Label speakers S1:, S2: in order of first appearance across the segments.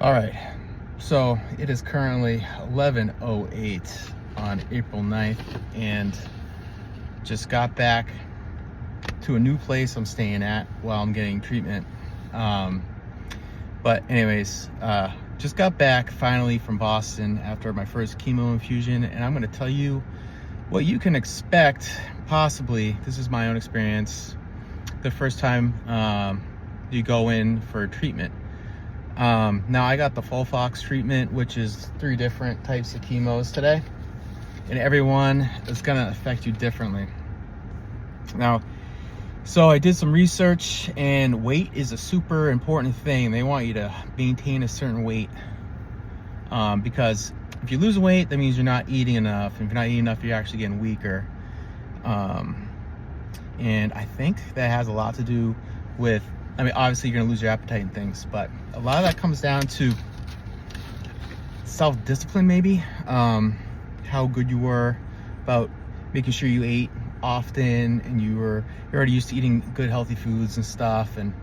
S1: All right, so it is currently 11:08 on April 9th, and just got back to a new place I'm staying at while I'm getting treatment. But anyways, just got back finally from Boston after my first chemo infusion, and I'm going to tell you what you can expect, possibly. This is my own experience, the first time you go in for treatment. Now I got the FOLFOX treatment, which is 3 different types of chemos today, and everyone is going to affect you differently. Now, so I did some research, and weight is a super important thing. They want you to maintain a certain weight, because if you lose weight, that means you're not eating enough. And if you're not eating enough, you're actually getting weaker. And I think that has a lot to do with, I mean, obviously you're gonna lose your appetite and things, but a lot of that comes down to self-discipline, maybe. How good you were about making sure you ate often, and you're already used to eating good healthy foods and stuff, and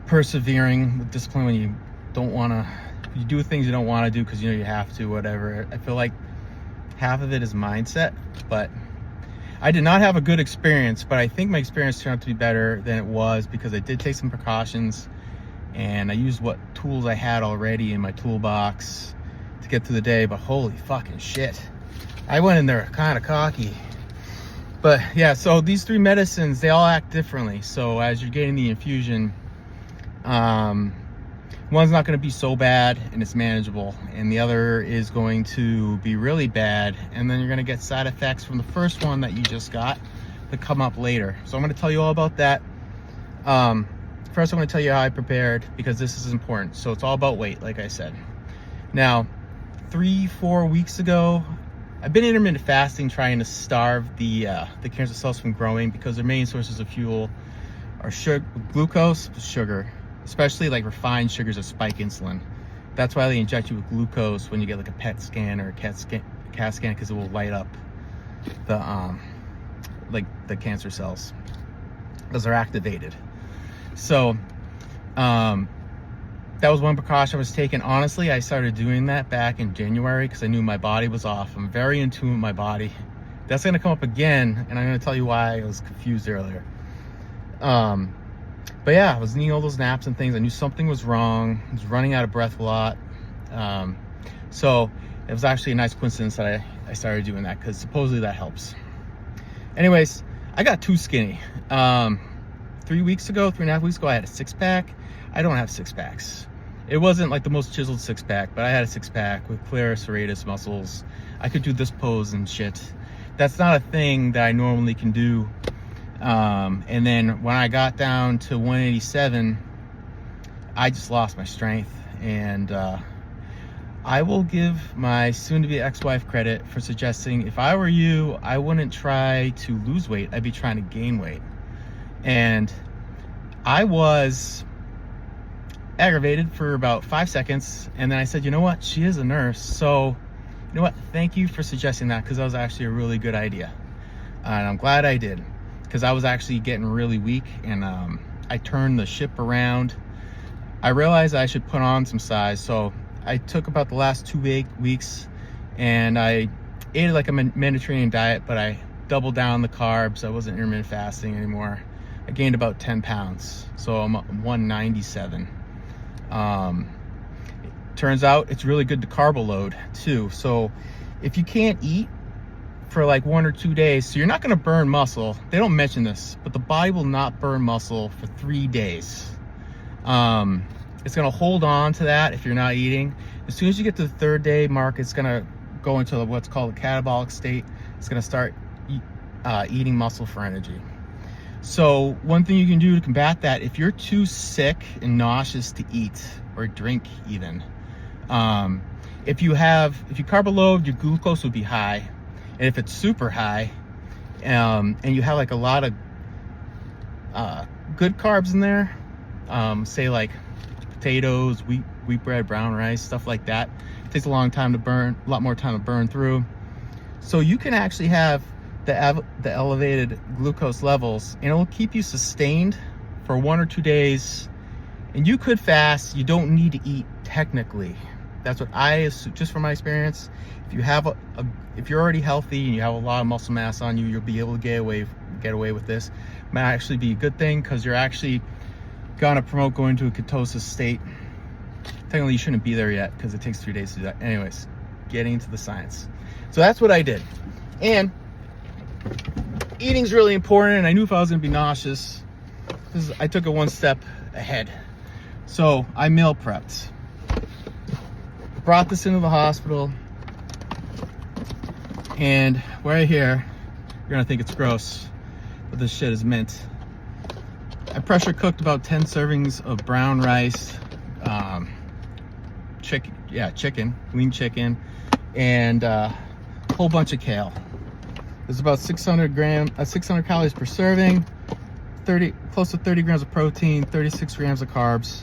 S1: persevering with discipline when you don't want to, you do things you don't want to do because you know you have to, whatever. I feel like half of it is mindset, but I did not have a good experience, but I think my experience turned out to be better than it was because I did take some precautions, and I used what tools I had already in my toolbox to get through the day. But holy fucking shit, I went in there kind of cocky. But yeah, so these 3 medicines, they all act differently. So as you're getting the infusion, one's not going to be so bad and it's manageable, and the other is going to be really bad, and then you're going to get side effects from the first one that you just got that come up later. So I'm going to tell you all about that. First, I'm going to tell you how I prepared, because this is important. So it's all about weight, like I said. Now, 3-4 weeks ago, I've been intermittent fasting, trying to starve the cancer cells from growing, because their main sources of fuel are glucose, sugar, especially like refined sugars that spike insulin. That's why they inject you with glucose when you get like a PET scan or a CAT scan, because it will light up the the cancer cells because they're activated. So that was one precaution I was taking. Honestly, I started doing that back in January because I knew my body was off. I'm very in tune with my body. That's going to come up again, and I'm going to tell you why I was confused earlier. But yeah, I was needing all those naps and things. I knew something was wrong. I was running out of breath a lot. So it was actually a nice coincidence that I started doing that, because supposedly that helps. Anyways, I got too skinny. 3.5 weeks ago, I had a 6-pack. I don't have 6-packs. It wasn't like the most chiseled 6-pack, but I had a 6-pack with clear serratus muscles. I could do this pose and shit. That's not a thing that I normally can do. And then when I got down to 187, I just lost my strength. And I will give my soon-to-be ex-wife credit for suggesting, if I were you, I wouldn't try to lose weight. I'd be trying to gain weight. And I was aggravated for about 5 seconds, and then I said, you know what, she is a nurse, so you know what, thank you for suggesting that, because that was actually a really good idea. And I'm glad I did, because I was actually getting really weak, and I turned the ship around. I realized I should put on some size, so I took about the last 2 weeks and I ate like a Mediterranean diet, but I doubled down the carbs. I wasn't intermittent fasting anymore. I gained about 10 pounds, so I'm 197. Turns out it's really good to carb load too. So if you can't eat for like 1 or 2 days, so you're not going to burn muscle. They don't mention this, but the body will not burn muscle for 3 days. It's going to hold on to that if you're not eating. As soon as you get to the 3rd day mark, it's going to go into what's called a catabolic state. It's going to start eating muscle for energy. So one thing you can do to combat that, if you're too sick and nauseous to eat or drink even, if you carb load, your glucose would be high. And if it's super high, and you have like a lot of good carbs in there, say like potatoes, wheat bread, brown rice, stuff like that, it takes a lot more time to burn through. So you can actually have the elevated glucose levels, and it'll keep you sustained for 1 or 2 days. And you could fast. You don't need to eat technically. That's what I assume, just from my experience. If you have if you're already healthy and you have a lot of muscle mass on you, you'll be able to get away with this. Might actually be a good thing, because you're actually gonna promote going to a ketosis state. Technically, you shouldn't be there yet, because it takes 3 days to do that. Anyways, getting into the science. So that's what I did. And eating's really important, and I knew if I was gonna be nauseous, because I took it one step ahead. So I meal prepped. Brought this into the hospital, and right here, you're gonna think it's gross, but this shit is mint. I pressure cooked about 10 servings of brown rice, chicken, lean chicken, and a whole bunch of kale. There's about 600 calories per serving, close to 30 grams of protein, 36 grams of carbs.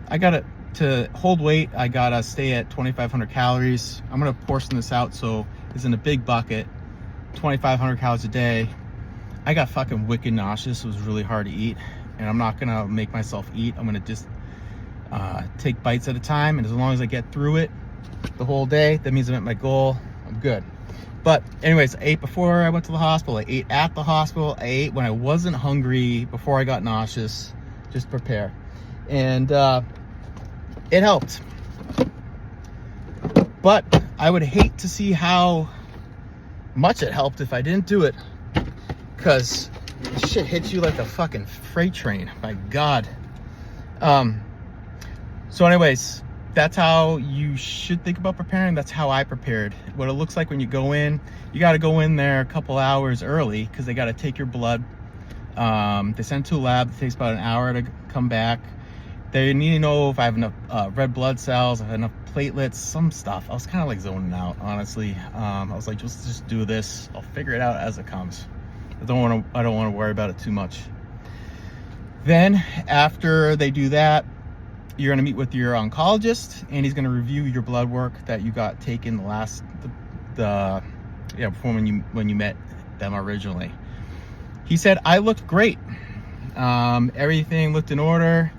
S1: I got it to hold weight. I gotta stay at 2,500 calories. I'm gonna portion this out so it's in a big bucket. 2,500 calories a day. I got fucking wicked nauseous. It was really hard to eat, and I'm not gonna make myself eat. I'm gonna just take bites at a time, and as long as I get through it the whole day, that means I met my goal. I'm good. But anyways, I ate before I went to the hospital. I ate at the hospital. I ate when I wasn't hungry, before I got nauseous, just prepare. And it helped. But I would hate to see how much it helped if I didn't do it, because shit hits you like a fucking freight train. My God. So anyways, that's how you should think about preparing. That's how I prepared. What it looks like when you go in, you got to go in there a couple hours early, because they got to take your blood. They send it to a lab. It takes about an hour to come back. They need to know if I have enough red blood cells, if I have enough platelets, some stuff. I was kind of like zoning out, honestly. I was like, just do this. I'll figure it out as it comes. I don't want to worry about it too much. Then after they do that, you're going to meet with your oncologist, and he's going to review your blood work that you got taken before when you met them originally. He said I looked great. Everything looked in order,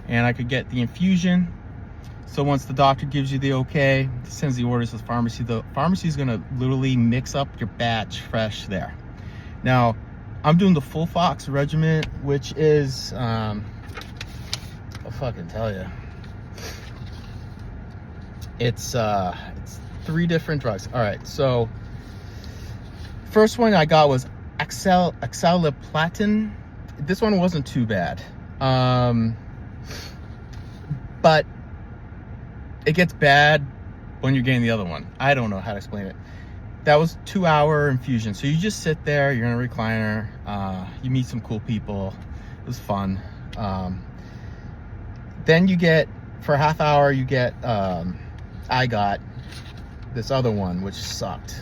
S1: and I could get the infusion. So once the doctor gives you the okay, sends the orders to the pharmacy. The pharmacy is going to literally mix up your batch fresh there. Now, I'm doing the full Fox regimen, which is I'll fucking tell you. It's 3 different drugs. All right, so first one I got was oxaliplatin. This one wasn't too bad, but it gets bad when you're getting the other one. I don't know how to explain it. That was 2-hour infusion. So you just sit there, you're in a recliner, you meet some cool people. It was fun. Then you get, for a half hour, you get, I got this other one, which sucked.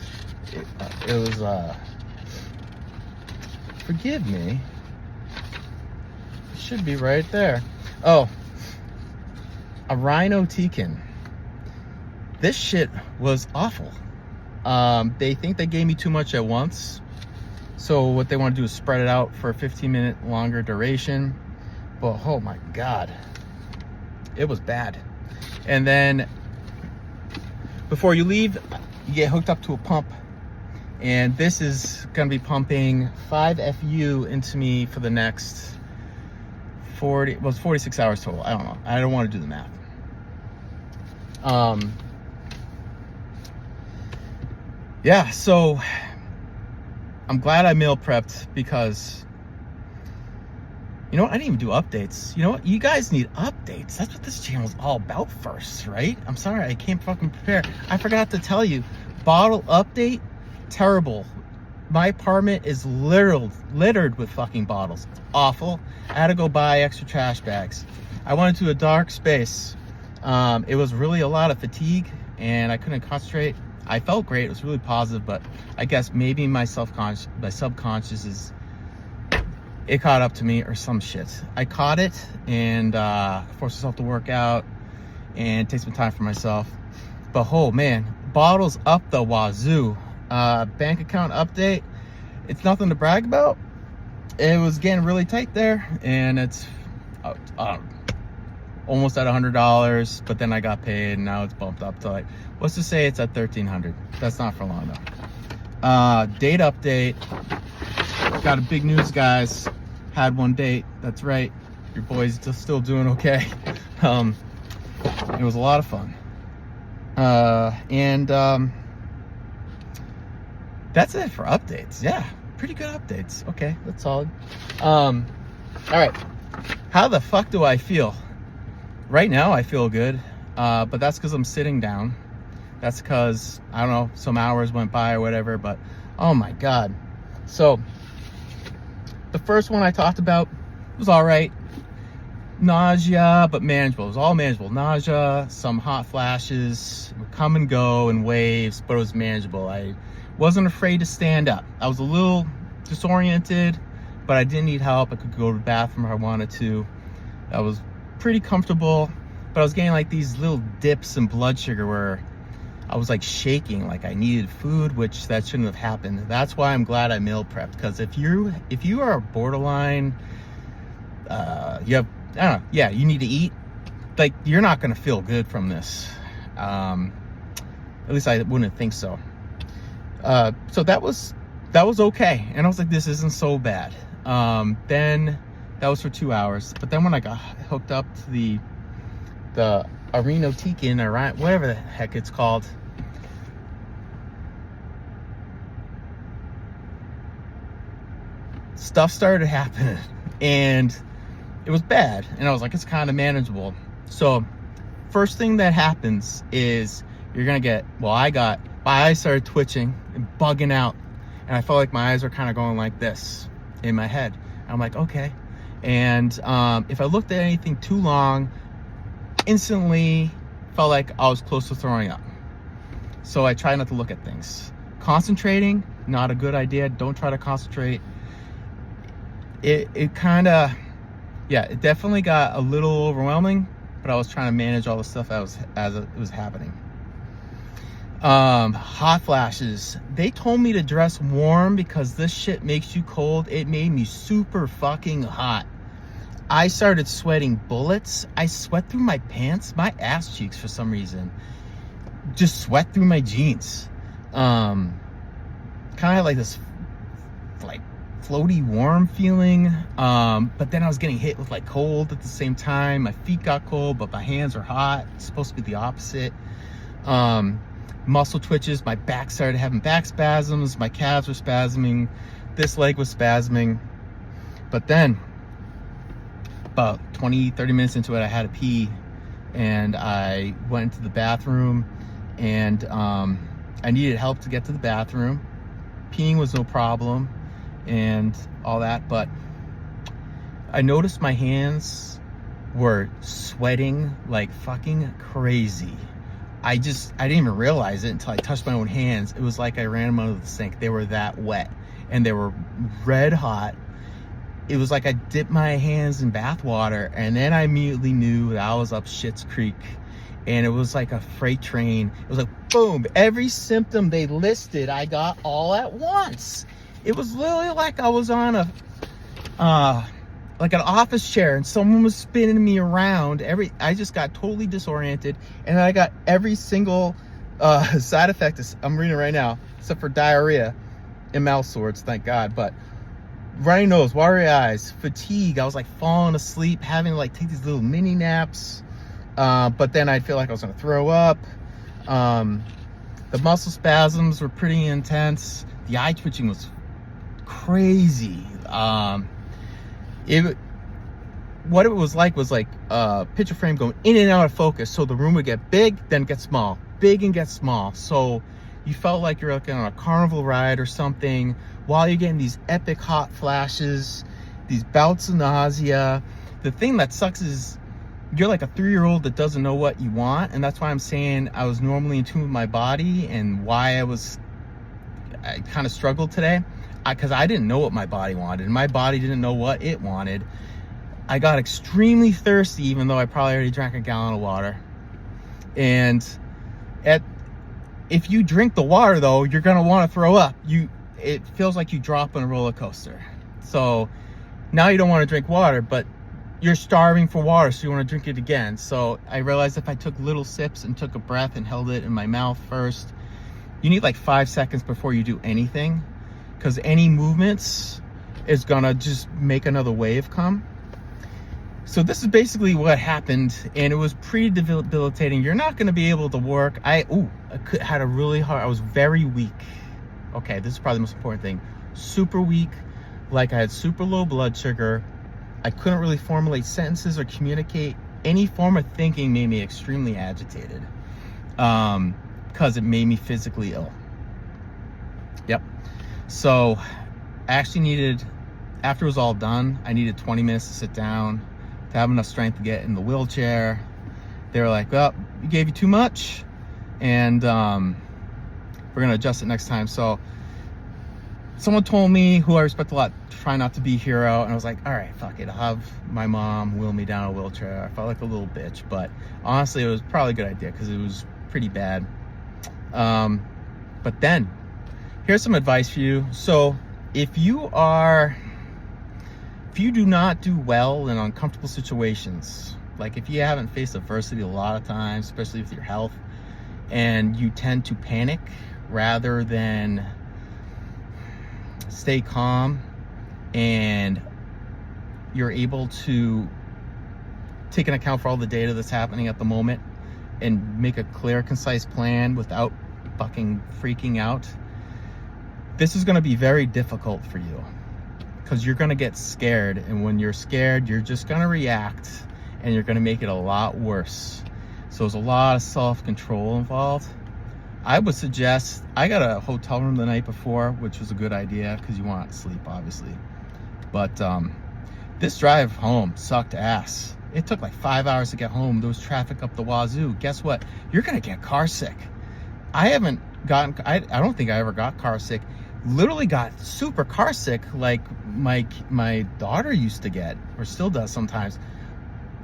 S1: It was, forgive me. It should be right there. Oh, a rhinotecan. This shit was awful. They think they gave me too much at once. So what they want to do is spread it out for a 15-minute longer duration. But oh my God, it was bad. And then before you leave, you get hooked up to a pump. And this is going to be pumping 5 FU into me for the next 46 hours total. I don't know. I don't want to do the math. Yeah, so I'm glad I meal prepped, because you know what? I didn't even do updates. You know what? You guys need updates. That's what this channel is all about first, right? I'm sorry, I can't fucking prepare. I forgot to tell you. Bottle update, terrible. My apartment is littered with fucking bottles. It's awful. I had to go buy extra trash bags. I went into a dark space. It was really a lot of fatigue, and I couldn't concentrate. I felt great. It was really positive, but I guess maybe my subconscious is, it caught up to me or some shit. I caught it and forced myself to work out and take some time for myself. But oh man, bottles up the wazoo. Bank account update. It's nothing to brag about. It was getting really tight there, and it's almost at $100, but then I got paid and now it's bumped up to like, what's to say it's at 1,300. That's not for long though. Date update. Got a big news, guys. Had one date. That's right. Your boy's still doing okay. It was a lot of fun. That's it for updates. Yeah, pretty good updates. Okay, that's solid. All right. How the fuck do I feel? Right now, I feel good, but that's because I'm sitting down. That's because, I don't know, some hours went by or whatever, but oh my God. So, the first one I talked about was all right. Nausea, but manageable. It was all manageable. Nausea, some hot flashes, would come and go in waves, but it was manageable. I wasn't afraid to stand up. I was a little disoriented, but I didn't need help. I could go to the bathroom if I wanted to. I was pretty comfortable, but I was getting like these little dips in blood sugar where I was like shaking, like I needed food, which that shouldn't have happened. That's why I'm glad I meal prepped, because if you are borderline, you have, I don't know, yeah, you need to eat, like you're not gonna feel good from this. At least I wouldn't think so. So that was okay, and I was like, this isn't so bad. Then that was for 2 hours, but then when I got hooked up to the irinotecan, or whatever the heck it's called, stuff started happening, and it was bad, and I was like, it's kind of manageable. So first thing that happens is you're gonna get, well, my eyes started twitching and bugging out, and I felt like my eyes were kind of going like this in my head. I'm like, okay. And if I looked at anything too long, instantly felt like I was close to throwing up. So I try not to look at things. Concentrating, not a good idea. Don't try to concentrate. It kind of, yeah, it definitely got a little overwhelming, but I was trying to manage all the stuff as it was happening. Hot flashes. They told me to dress warm because this shit makes you cold. It made me super fucking hot. I started sweating bullets. I sweat through my pants, my ass cheeks for some reason. Just sweat through my jeans. Kind of like this, like, floaty warm feeling. But then I was getting hit with like cold at the same time. My feet got cold, but my hands are hot. It's supposed to be the opposite. Muscle twitches. My back started having back spasms. My calves were spasming. This leg was spasming. But then, about 20-30 minutes into it, I had to pee, and I went into the bathroom, and I needed help to get to the bathroom. Peeing was no problem and all that, but I noticed my hands were sweating like fucking crazy. I didn't even realize it until I touched my own hands. It was like I ran them under the sink. They were that wet, and they were red hot. It was like I dipped my hands in bath water, and then I immediately knew that I was up Schitt's Creek, and it was like a freight train. It was like, boom, every symptom they listed, I got all at once. It was literally like I was on like an office chair, and someone was spinning me around. I just got totally disoriented, and I got every single side effect I'm reading right now, except for diarrhea and mouth sores, thank God. But runny nose, watery eyes, fatigue. I was like falling asleep, having to like take these little mini naps. But then I'd feel like I was gonna throw up. The muscle spasms were pretty intense. The eye twitching was crazy. What it was like a picture frame going in and out of focus. So the room would get big, then get small, big and get small. So you felt like you're like on a carnival ride or something, while you're getting these epic hot flashes, these bouts of nausea. The thing that sucks is you're like a 3-year-old that doesn't know what you want, and that's why I'm saying I was normally in tune with my body, and why I kind of struggled today, because I didn't know what my body wanted, and my body didn't know what it wanted. I got extremely thirsty, even though I probably already drank a gallon of water. And if you drink the water, though, you're gonna want to throw up. It feels like you drop on a roller coaster. So now you don't want to drink water, but you're starving for water, so you want to drink it again. So I realized if I took little sips and took a breath and held it in my mouth first, you need like 5 seconds before you do anything, because any movements is gonna just make another wave come. So this is basically what happened, and it was pretty debilitating. You're not gonna be able to work. I had a really hard, I was very weak. Okay, this is probably the most important thing. Super weak, like I had super low blood sugar. I couldn't really formulate sentences or communicate. Any form of thinking made me extremely agitated, because it made me physically ill. Yep. So I actually needed, after it was all done, I needed 20 minutes to sit down, to have enough strength to get in the wheelchair. They were like, well, we gave you too much, and we're gonna adjust it next time. So someone told me, who I respect a lot, try not to be a hero, and I was like, all right, fuck it, I'll have my mom wheel me down a wheelchair. I felt like a little bitch, but honestly, it was probably a good idea because it was pretty bad. But then, here's some advice for you. So if you do not do well in uncomfortable situations, like if you haven't faced adversity a lot of times, especially with your health, and you tend to panic rather than stay calm, and you're able to take an account for all the data that's happening at the moment and make a clear, concise plan without fucking freaking out, this is going to be very difficult for you, because you're going to get scared, and when you're scared, you're just going to react, and you're going to make it a lot worse. So there's a lot of self-control involved. I would suggest, I got a hotel room the night before, which was a good idea because you want to sleep, obviously. But this drive home sucked ass. It took like 5 hours to get home. There was traffic up the wazoo. Guess what? You're going to get car sick. I don't think I ever got car sick. Literally got super car sick like my daughter used to get, or still does sometimes.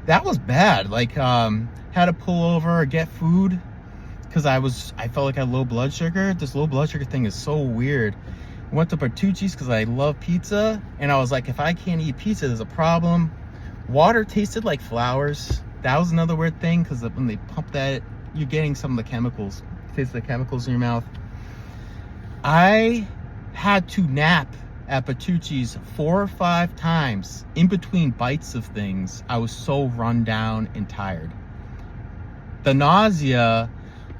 S1: That was bad. Like, had to pull over or get food because I felt like I had low blood sugar. This low blood sugar thing is so weird. I went to Bertucci's because I love pizza, and I was like, if I can't eat pizza, there's a problem. Water tasted like flowers. That was another weird thing, because when they pump that, you're getting some of the chemicals. Taste the chemicals in your mouth. I had to nap at Bertucci's 4 or 5 times in between bites of things. I was so run down and tired. The nausea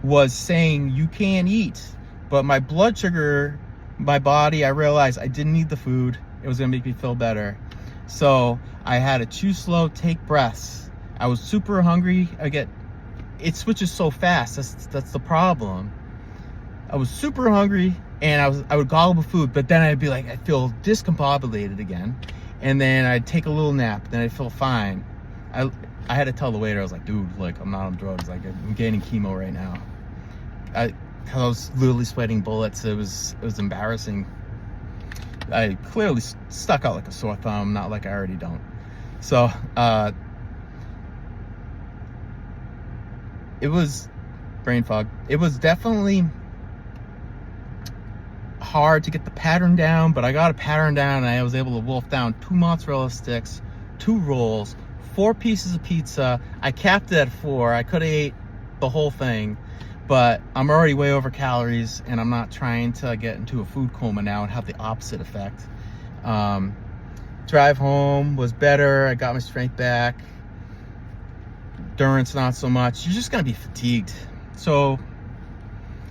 S1: was saying you can't eat, but my blood sugar, my body, I realized I didn't need the food. It was gonna make me feel better. So I had to chew slow, take breaths. I was super hungry. It switches so fast. That's the problem. I was super hungry, and I would gobble food, but then I'd be like, I feel discombobulated again, and then I'd take a little nap, then I'd feel fine. I had to tell the waiter, I was like, dude, like, I'm not on drugs, like, I'm getting chemo right now. I was literally sweating bullets. It was embarrassing. I clearly stuck out like a sore thumb, not like I already don't. So it was brain fog. It was definitely hard to get the pattern down, but I got a pattern down, and I was able to wolf down 2 mozzarella sticks, 2 rolls, 4 pieces of pizza. I capped it at 4. I could have ate the whole thing, but I'm already way over calories, and I'm not trying to get into a food coma now and have the opposite effect. Drive home was better. I got my strength back. Endurance, not so much. You're just gonna be fatigued. So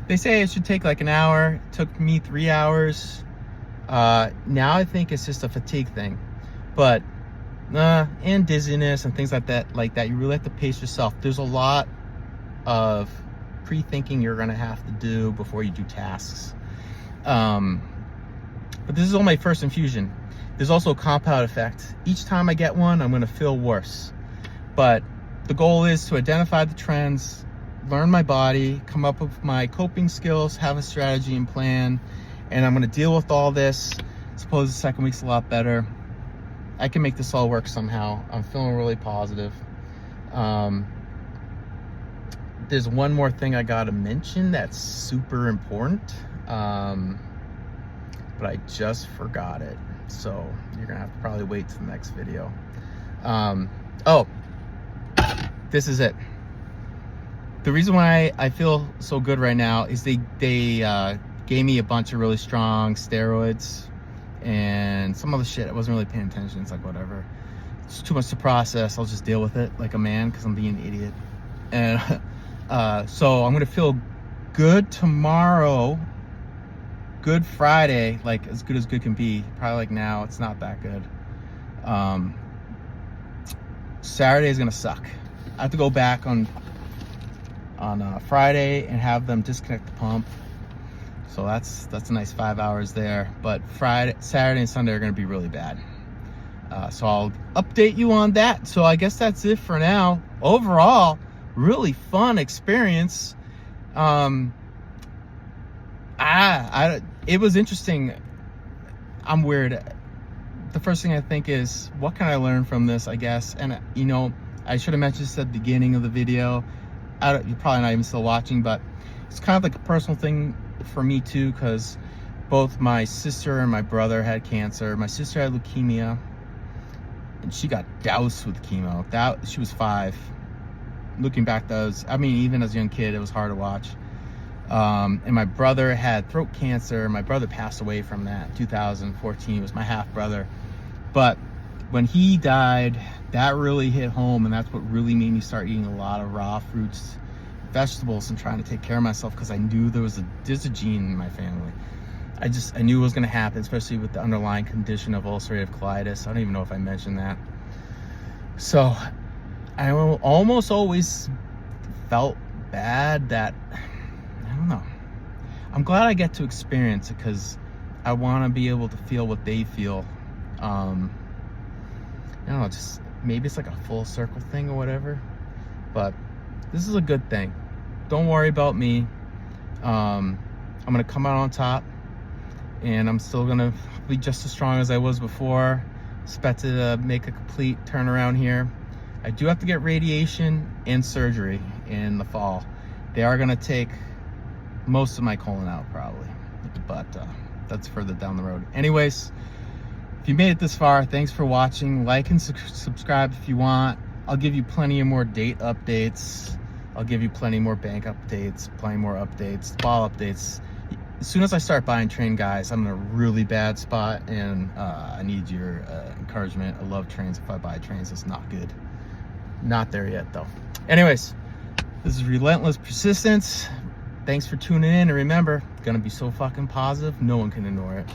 S1: they say it should take like an hour. It took me 3 hours. Now I think it's just a fatigue thing, but and dizziness and things like that. You really have to pace yourself. There's a lot of pre-thinking you're gonna have to do before you do tasks. But this is only my first infusion. There's also a compound effect. Each time I get one, I'm gonna feel worse. But the goal is to identify the trends, learn my body, come up with my coping skills, have a strategy and plan, and I'm gonna deal with all this. Suppose the second week's a lot better. I can make this all work somehow. I'm feeling really positive. There's one more thing I gotta mention that's super important, but I just forgot it. So you're gonna have to probably wait till the next video. Oh, this is it. The reason why I feel so good right now is they gave me a bunch of really strong steroids and some other shit. I wasn't really paying attention. It's like, whatever. It's too much to process. I'll just deal with it like a man because I'm being an idiot. And so I'm going to feel good tomorrow. Good Friday, like as good as good can be. Probably like now, it's not that good. Saturday is going to suck. I have to go back on Friday and have them disconnect the pump. So that's a nice 5 hours there. But Saturday and Sunday are going to be really bad. So I'll update you on that. So I guess that's it for now. Overall, really fun experience. It was interesting. I'm weird. The first thing I think is, what can I learn from this, I guess? And, you know, I should have mentioned this at the beginning of the video. You're probably not even still watching, but it's kind of like a personal thing for me too, because both my sister and my brother had cancer. My sister had leukemia, and she got doused with chemo. She was 5. Looking back, even as a young kid, it was hard to watch. And my brother had throat cancer. My brother passed away from that 2014. He was my half brother. But when he died, that really hit home, and that's what really made me start eating a lot of raw fruits, vegetables, and trying to take care of myself, because I knew there's a gene in my family. I knew it was going to happen, especially with the underlying condition of ulcerative colitis. I don't even know if I mentioned that. So I almost always felt bad that, I don't know. I'm glad I get to experience it, because I want to be able to feel what they feel. I don't know, just maybe it's like a full circle thing or whatever. But this is a good thing. Don't worry about me. I'm going to come out on top, and I'm still going to be just as strong as I was before. Expect to make a complete turnaround here. I do have to get radiation and surgery in the fall. They are going to take most of my colon out probably, but that's further down the road. Anyways, if you made it this far, thanks for watching. Like and subscribe if you want. I'll give you plenty of more date updates. I'll give you plenty more bank updates, plenty more updates, ball updates. As soon as I start buying train, guys, I'm in a really bad spot, and I need your encouragement. I love trains. If I buy trains, it's not good. Not there yet, though. Anyways, this is Relentless Persistence. Thanks for tuning in, and remember, gonna be so fucking positive, no one can ignore it.